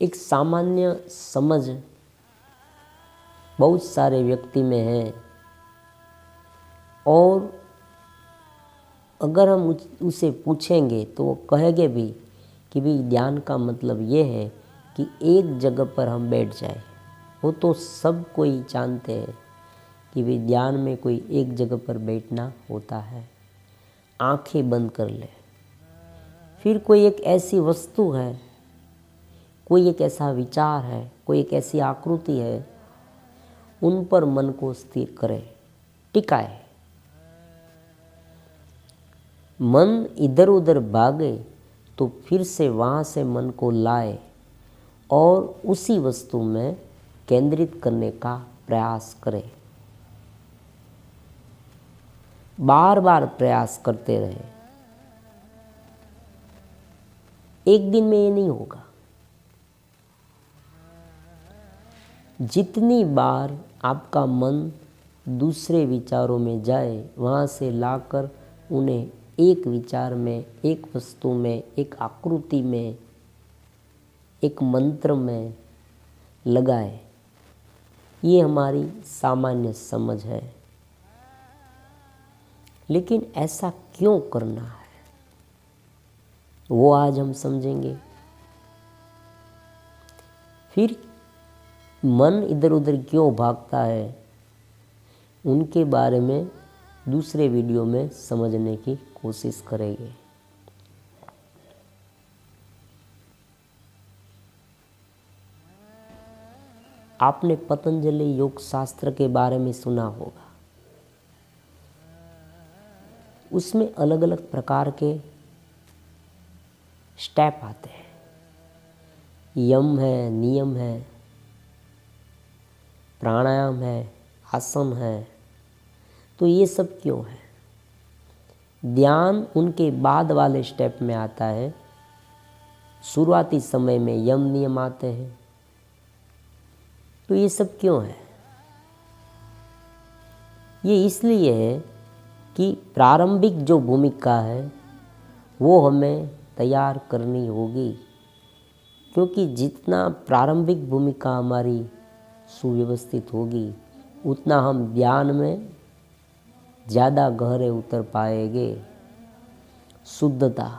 एक सामान्य समझ बहुत सारे व्यक्ति में है, और अगर हम उसे पूछेंगे तो वो कहेंगे भी कि भाई ध्यान का मतलब ये है कि एक जगह पर हम बैठ जाए। वो तो सब कोई जानते हैं कि भाई ध्यान में कोई एक जगह पर बैठना होता है। आंखें बंद कर ले, फिर कोई एक ऐसी वस्तु है, कोई एक ऐसा विचार है, कोई एक ऐसी आकृति है, उन पर मन को स्थिर करे, टिकाए। मन इधर उधर भागे तो फिर से वहाँ से मन को लाए और उसी वस्तु में केंद्रित करने का प्रयास करे। बार बार प्रयास करते रहे। एक दिन में ये नहीं होगा। जितनी बार आपका मन दूसरे विचारों में जाए, वहाँ से लाकर उन्हें एक विचार में, एक वस्तु में, एक आकृति में, एक मंत्र में लगाए, ये हमारी सामान्य समझ है। लेकिन ऐसा क्यों करना है, वो आज हम समझेंगे। फिर मन इधर उधर क्यों भागता है, उनके बारे में दूसरे वीडियो में समझने की कोशिश करेंगे। आपने पतंजलि योग शास्त्र के बारे में सुना होगा। उसमें अलग अलग प्रकार के स्टेप आते हैं, यम है, नियम है, प्राणायाम है, आसन है। तो ये सब क्यों है? ध्यान उनके बाद वाले स्टेप में आता है। शुरुआती समय में यम नियम आते हैं। तो ये सब क्यों है? ये इसलिए है कि प्रारंभिक जो भूमिका है वो हमें तैयार करनी होगी, क्योंकि जितना प्रारंभिक भूमिका हमारी सुव्यवस्थित होगी, उतना हम ध्यान में ज़्यादा गहरे उतर पाएंगे। शुद्धता,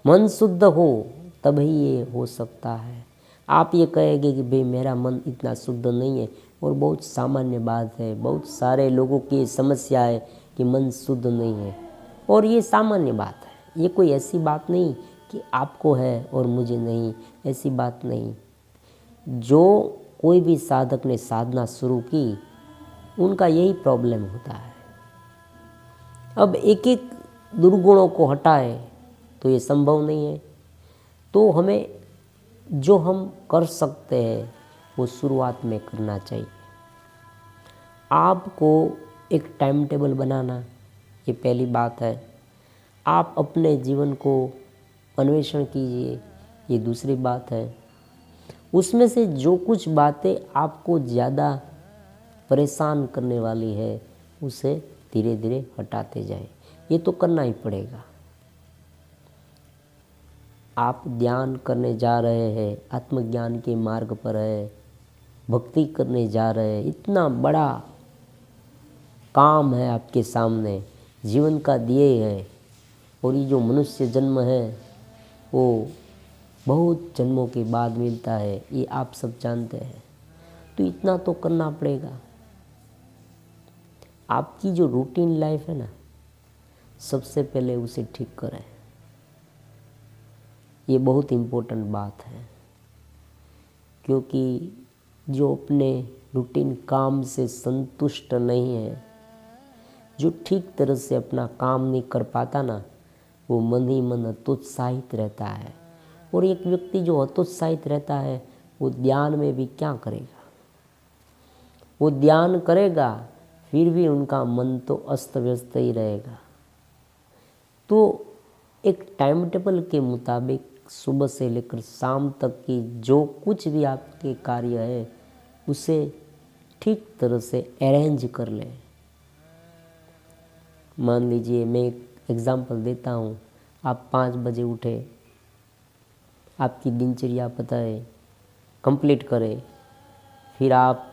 मन शुद्ध हो तभी ये हो सकता है। आप ये कहेंगे कि भाई मेरा मन इतना शुद्ध नहीं है, और बहुत सामान्य बात है। बहुत सारे लोगों की समस्या है कि मन शुद्ध नहीं है, और ये सामान्य बात है। ये कोई ऐसी बात नहीं कि आपको है और मुझे नहीं, ऐसी बात नहीं। जो कोई भी साधक ने साधना शुरू की, उनका यही प्रॉब्लम होता है। अब एक एक दुर्गुणों को हटाए तो ये संभव नहीं है। तो हमें जो हम कर सकते हैं वो शुरुआत में करना चाहिए। आपको एक टाइम टेबल बनाना, ये पहली बात है। आप अपने जीवन को अन्वेषण कीजिए, ये दूसरी बात है। उसमें से जो कुछ बातें आपको ज़्यादा परेशान करने वाली है, उसे धीरे धीरे हटाते जाएं। ये तो करना ही पड़ेगा। आप ध्यान करने जा रहे हैं, आत्मज्ञान के मार्ग पर है, भक्ति करने जा रहे हैं, इतना बड़ा काम है आपके सामने, जीवन का ध्येय है। और ये जो मनुष्य जन्म है वो बहुत जन्मों के बाद मिलता है, ये आप सब जानते हैं। तो इतना तो करना पड़ेगा। आपकी जो रूटीन लाइफ है ना, सबसे पहले उसे ठीक करें। ये बहुत इम्पोर्टेंट बात है, क्योंकि जो अपने रूटीन काम से संतुष्ट नहीं है, जो ठीक तरह से अपना काम नहीं कर पाता ना, वो मन ही मन हतोत्साहित रहता है। और एक व्यक्ति जो हतोत्साहित रहता है, वो ध्यान में भी क्या करेगा? वो ध्यान करेगा, फिर भी उनका मन तो अस्त व्यस्त ही रहेगा। तो एक टाइम टेबल के मुताबिक सुबह से लेकर शाम तक की जो कुछ भी आपके कार्य है, उसे ठीक तरह से अरेंज कर लें। मान लीजिए, मैं एक एग्ज़ाम्पल देता हूँ। आप 5 बजे उठे, आपकी दिनचर्या पता है कंप्लीट करें, फिर आप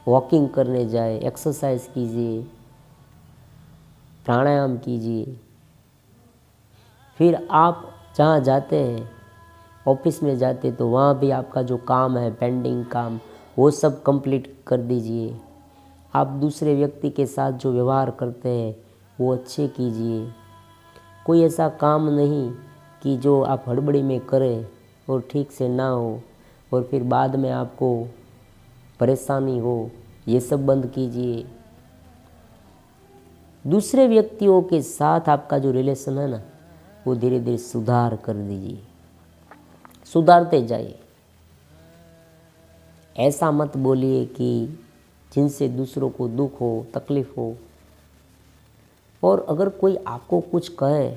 वॉकिंग करने जाए, एक्सरसाइज कीजिए, प्राणायाम कीजिए, फिर आप जहाँ जाते हैं ऑफिस में जाते तो वहाँ भी आपका जो काम है पेंडिंग काम वो सब कंप्लीट कर दीजिए। आप दूसरे व्यक्ति के साथ जो व्यवहार करते हैं वो अच्छे कीजिए। कोई ऐसा काम नहीं कि जो आप हड़बड़ी में करें और ठीक से ना हो और फिर बाद में आपको परेशानी हो, ये सब बंद कीजिए। दूसरे व्यक्तियों के साथ आपका जो रिलेशन है ना वो धीरे धीरे सुधार कर दीजिए, सुधारते जाइए। ऐसा मत बोलिए कि जिनसे दूसरों को दुख हो, तकलीफ हो। और अगर कोई आपको कुछ कहे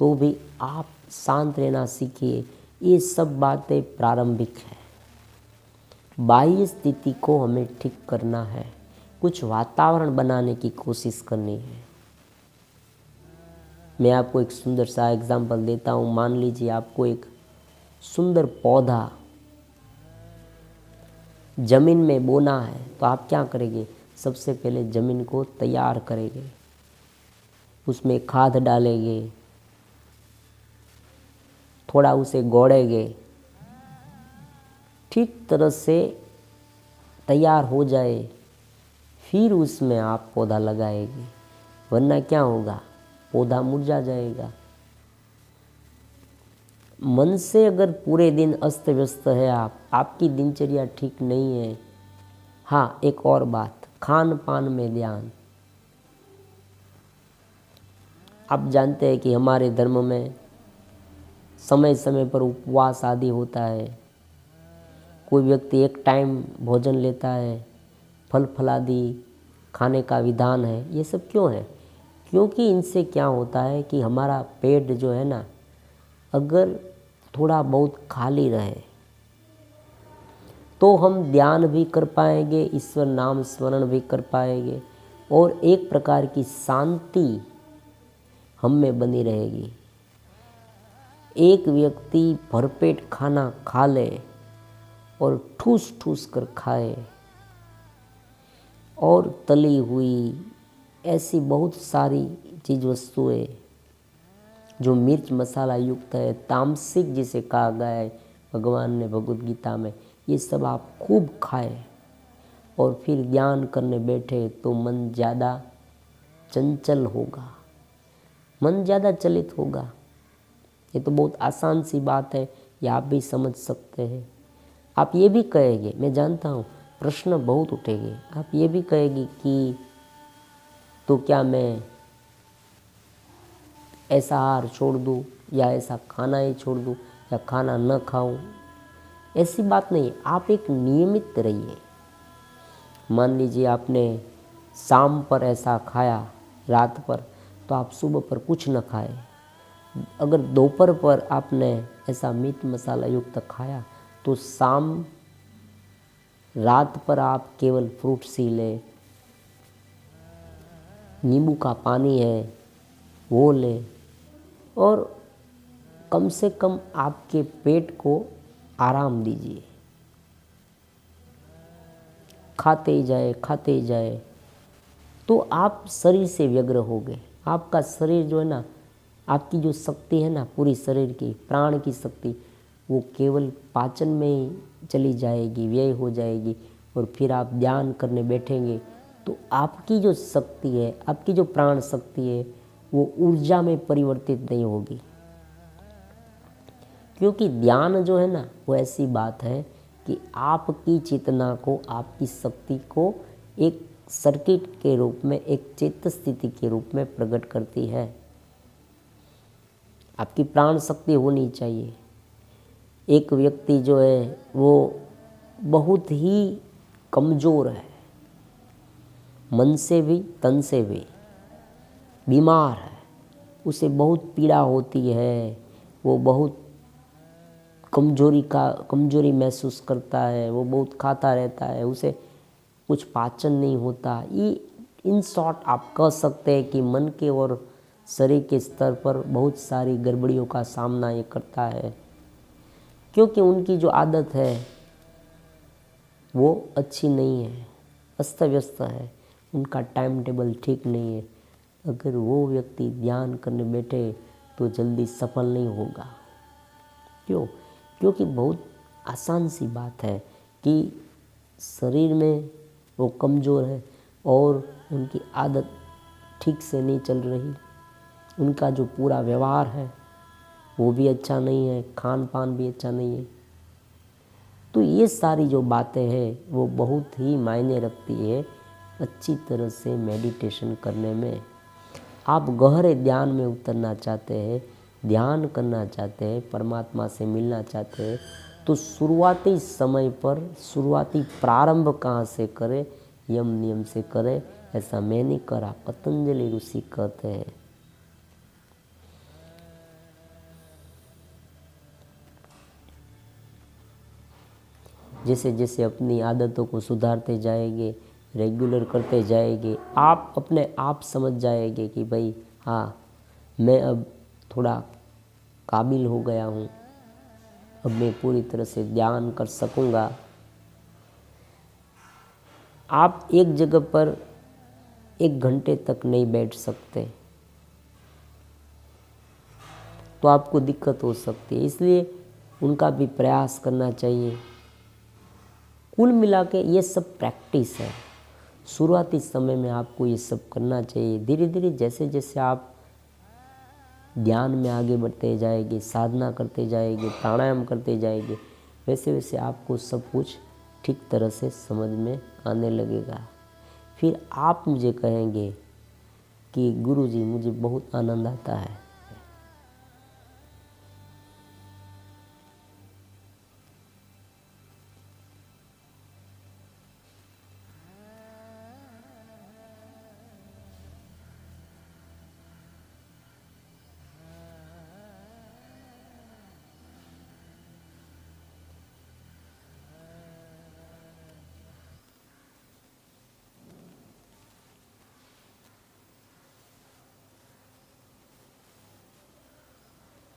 तो भी आप शांत रहना सीखिए। ये सब बातें प्रारंभिक है। बाह्य स्थिति को हमें ठीक करना है, कुछ वातावरण बनाने की कोशिश करनी है। मैं आपको एक सुंदर सा एग्जाम्पल देता हूँ। मान लीजिए आपको एक सुंदर पौधा जमीन में बोना है तो आप क्या करेंगे? सबसे पहले जमीन को तैयार करेंगे, उसमें खाद डालेंगे, थोड़ा उसे गोड़ेंगे, ठीक तरह से तैयार हो जाए फिर उसमें आप पौधा लगाएंगे, वरना क्या होगा? पौधा मुरझा जाएगा। मन से अगर पूरे दिन अस्त व्यस्त है आपकी दिनचर्या ठीक नहीं है। हाँ, एक और बात, खान पान में ध्यान। आप जानते हैं कि हमारे धर्म में समय समय पर उपवास आदि होता है। कोई व्यक्ति एक टाइम भोजन लेता है, फल फलादि खाने का विधान है। ये सब क्यों है? क्योंकि इनसे क्या होता है कि हमारा पेट जो है ना, अगर थोड़ा बहुत खाली रहे तो हम ध्यान भी कर पाएंगे, ईश्वर नाम स्मरण भी कर पाएंगे और एक प्रकार की शांति हम में बनी रहेगी। एक व्यक्ति भरपेट खाना खा ले और ठूस ठूस कर खाए और तली हुई ऐसी बहुत सारी चीज़ वस्तुएं जो मिर्च मसाला युक्त है, तामसिक जिसे कहा गया है भगवान ने भगवद गीता में, ये सब आप खूब खाए और फिर ध्यान करने बैठे तो मन ज़्यादा चंचल होगा, मन ज़्यादा चलित होगा। ये तो बहुत आसान सी बात है, ये आप भी समझ सकते हैं। आप ये भी कहेंगे, मैं जानता हूँ प्रश्न बहुत उठेंगे, आप ये भी कहेंगे कि तो क्या मैं ऐसा आहार छोड़ दूँ या ऐसा खाना ही छोड़ दूँ या खाना न खाऊं? ऐसी बात नहीं, आप एक नियमित रहिए। मान लीजिए आपने शाम पर ऐसा खाया, रात पर, तो आप सुबह पर कुछ न खाए। अगर दोपहर पर आपने ऐसा मीठ मसाला युक्त खाया तो शाम रात पर आप केवल फ्रूट्स ही लें, नींबू का पानी है वो लें और कम से कम आपके पेट को आराम दीजिए। खाते ही जाए तो आप शरीर से व्यग्र हो गए। आपका शरीर जो है ना, आपकी जो शक्ति है ना, पूरी शरीर की प्राण की शक्ति, वो केवल पाचन में ही चली जाएगी, व्यय हो जाएगी। और फिर आप ध्यान करने बैठेंगे तो आपकी जो शक्ति है, आपकी जो प्राण शक्ति है, वो ऊर्जा में परिवर्तित नहीं होगी। क्योंकि ध्यान जो है ना, वो ऐसी बात है कि आपकी चेतना को, आपकी शक्ति को एक सर्किट के रूप में, एक चेत स्थिति के रूप में प्रकट करती है। आपकी प्राण शक्ति होनी चाहिए। एक व्यक्ति जो है वो बहुत ही कमज़ोर है, मन से भी तन से भी बीमार है, उसे बहुत पीड़ा होती है, वो बहुत कमजोरी महसूस करता है, वो बहुत खाता रहता है, उसे कुछ पाचन नहीं होता। ये इन शॉर्ट आप कह सकते हैं कि मन के और शरीर के स्तर पर बहुत सारी गड़बड़ियों का सामना ये करता है, क्योंकि उनकी जो आदत है वो अच्छी नहीं है, अस्त व्यस्त है, उनका टाइम टेबल ठीक नहीं है। अगर वो व्यक्ति ध्यान करने बैठे तो जल्दी सफल नहीं होगा। क्यों? क्योंकि बहुत आसान सी बात है कि शरीर में वो कमज़ोर है और उनकी आदत ठीक से नहीं चल रही, उनका जो पूरा व्यवहार है वो भी अच्छा नहीं है, खान पान भी अच्छा नहीं है। तो ये सारी जो बातें हैं वो बहुत ही मायने रखती है अच्छी तरह से मेडिटेशन करने में। आप गहरे ध्यान में उतरना चाहते हैं, ध्यान करना चाहते हैं, परमात्मा से मिलना चाहते हैं, तो शुरुआती समय पर शुरुआती प्रारंभ कहाँ से करें? यम नियम से करें। ऐसा मैं नहीं करा, पतंजलि ऋषि कहते हैं। जैसे जैसे अपनी आदतों को सुधारते जाएंगे, रेगुलर करते जाएंगे, आप अपने आप समझ जाएंगे कि भाई हाँ, मैं अब थोड़ा काबिल हो गया हूँ, अब मैं पूरी तरह से ध्यान कर सकूँगा। आप एक जगह पर 1 घंटे तक नहीं बैठ सकते तो आपको दिक्कत हो सकती है, इसलिए उनका भी प्रयास करना चाहिए। कुल मिला के ये सब प्रैक्टिस है। शुरुआती समय में आपको ये सब करना चाहिए। धीरे धीरे जैसे जैसे आप ध्यान में आगे बढ़ते जाएंगे, साधना करते जाएंगे, प्राणायाम करते जाएंगे, वैसे वैसे आपको सब कुछ ठीक तरह से समझ में आने लगेगा। फिर आप मुझे कहेंगे कि गुरुजी मुझे बहुत आनंद आता है।